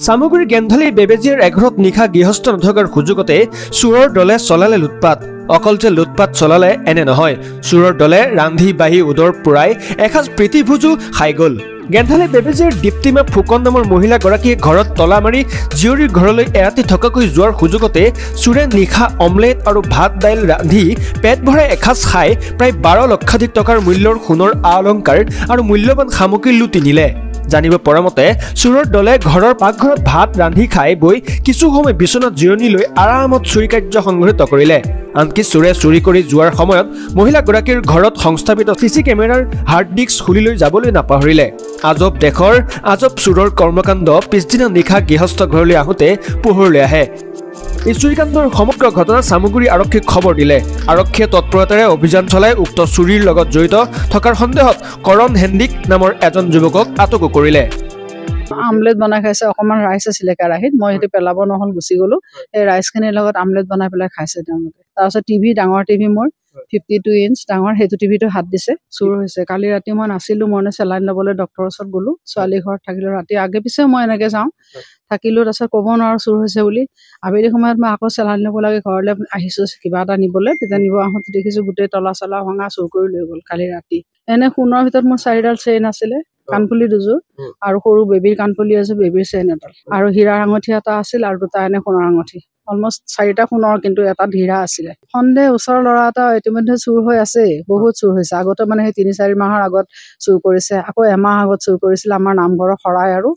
চামগুৰি গেন্ধালী বেবেজীৰ এঘৰত নিশা গৃহস্থ নথকাৰ সুযোগতে চোৰৰ দলে চলালে লুটপাত। অকল যে লুটপাত চলালে এনে নহয়, চোৰৰ দলে ৰান্ধি বাঢ়ি উদৰ পুৰাই এসাঁজ প্ৰীতিভোজো খাই গ'ল। গেন্ধালী বেবেজীৰ দীপ্তিমা ফুকন নামৰ মহিলাগৰাকীয়ে ঘৰত তলা মাৰি জীয়ৰীৰ ঘৰলৈ এৰাতি থকাকৈ যোৱাৰ সুযোগতে চোৰে নিশা অমলেট আৰু ভাত দাইল ৰান্ধি পেট ভৰাই এসাঁজ খাই প্ৰায় 12 লক্ষাধিক টকাৰ মূল্যৰ সোণৰ অলংকাৰ আৰু মূল্যৱান সামগ্ৰী লুটি নিলে। জানিব পৰা মতে চোৰৰ দলে ঘৰৰ পাকঘৰত ভাত ৰান্ধি খাই বৈ কিছু সময় বিচনাত জিৰণি লৈ আৰামত চুৰি কাৰ্য সংঘটিত কৰিলে। আনকি চোৰে চুৰি কৰি যোৱাৰ সময়ত মহিলাগৰাকীৰ ঘৰত সংস্থাপিত চিচি কেমেৰাৰ হাৰ্ড ডিস্ক খুলি লৈ যাবলৈ নাপাহৰিলে। আজব দেশৰ আজব চোৰৰ কৰ্মকাণ্ড পিছদিনা নিশা গৃহস্থ ঘৰলৈ আহোঁতে পোহৰলৈ আহে। এই চুৰিকাণ্ডৰ সমগ্ৰ ঘটনা চামগুৰি আৰক্ষীক খবৰ দিলে। আৰক্ষীয়ে তৎপৰতাৰে অভিযান চলাই উক্ত চুৰিৰ লগত জড়িত থকাৰ সন্দেহত কৰণ হেণ্ডিক নামৰ এজন যুৱকক আটকো কৰিলে। আমলেট বনাই খাইছে, অকণমান ৰাইচ আছিলে কেৰাহীত, মই সেইটো পেলাব নহ'ল, গুচি গ'লো। সেই ৰাইচখিনিৰ লগত আমলেট বনাই পেলাই খাইছে তেওঁলোকে। তাৰপিছত টিভি, ডাঙৰ টিভি মোৰ 52 ইঞ্চ ডাঙৰ, সেইটো টিভিটো হাত দিছে, চুৰ হৈছে। কালি ৰাতি মই নাছিলোঁ, মই চেলাইন ল'বলৈ ডক্টৰৰ ওচৰত গ'লোঁ, ছোৱালী ঘৰত থাকিলোঁ। ৰাতি আগে পিছে মই এনেকৈ যাওঁ, থাকিলোঁ। তাৰপিছত ক'ব নোৱাৰোঁ চুৰ হৈছে বুলি। আবেলি সময়ত মই আকৌ চেলাইন ল'ব লাগে, ঘৰলৈ আহিছোঁ কিবা এটা নিবলৈ। তেতিয়া নিব আহোঁতে দেখিছোঁ গোটেই তলা চলা ভঙা, চুৰ কৰি লৈ গ'ল কালি ৰাতি। এনে সোণৰ ভিতৰত মোৰ 4ডাল চেইন আছিলে, কাণফুলি দুযোৰ আৰু সৰু বেবীৰ কাণফুলি এযোৰ, বেবীৰ চেইন এডাল আৰু হীৰাৰ আঙঠি এটা আছিল আৰু 2টা এনে সোণৰ আঙঠি। অলমষ্ট 4টা সোণৰ, কিন্তু এটা হীৰা আছিলে। সন্দেহ ওচৰৰ ল'ৰা এটা ইতিমধ্যে চুৰ হৈ আছে, বহুত চুৰ হৈছে। আগতে মানে সেই 3-4 মাহৰ আগত চুৰ কৰিছে, আকৌ এমাহ আগত চুৰ কৰিছিলে। আমাৰ নামঘৰৰ শৰাই আৰু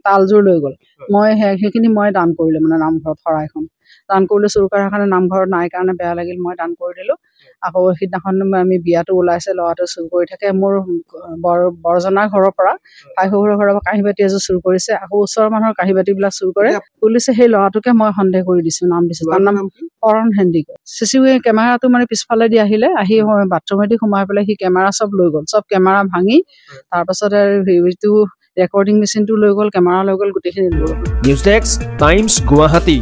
তালযোৰ লৈ গ'ল। মই সেইখিনি মই দান কৰিলোঁ, মানে নামঘৰত শৰাইখন দান কৰিলোঁ। চুৰ কৰাৰ কাৰণে নামঘৰত নাই কাৰণে বেয়া লাগিল, মই দান কৰি দিলোঁ। আকৌ সিদিনাখন আমি বিয়াটো ওলাইছে, ল'ৰাটো চুৰ কৰি থাকে। মোৰ বৰজনাৰ ঘৰৰ পৰা, ভাই শহুৰৰ ঘৰৰ পৰা কাঁহী বাতি এযোৰ চুৰ কৰিছে। আকৌ ওচৰৰ মানুহৰ কাঁহী বাতিবিলাক চুৰ কৰে। পুলিচে সেই ল'ৰাটোকে মই সন্দেহ কৰি দিছোঁ, নাম দিছোঁ, তাৰ নাম কৰণ হেণ্ডিক। চিচি কেমেৰাটো মানে পিছফালেদি আহি বাথৰুমেদি সোমাই পেলাই সি কেমেৰা চব লৈ গ'ল, চব কেমেৰা ভাঙি। তাৰপাছতে এইটো ৰেকৰ্ডিং মেচিনটো লৈ গ'ল, কেমেৰা লৈ গ'ল, গোটেইখিনি লৈ গ'ল। News desk, times Guwahati.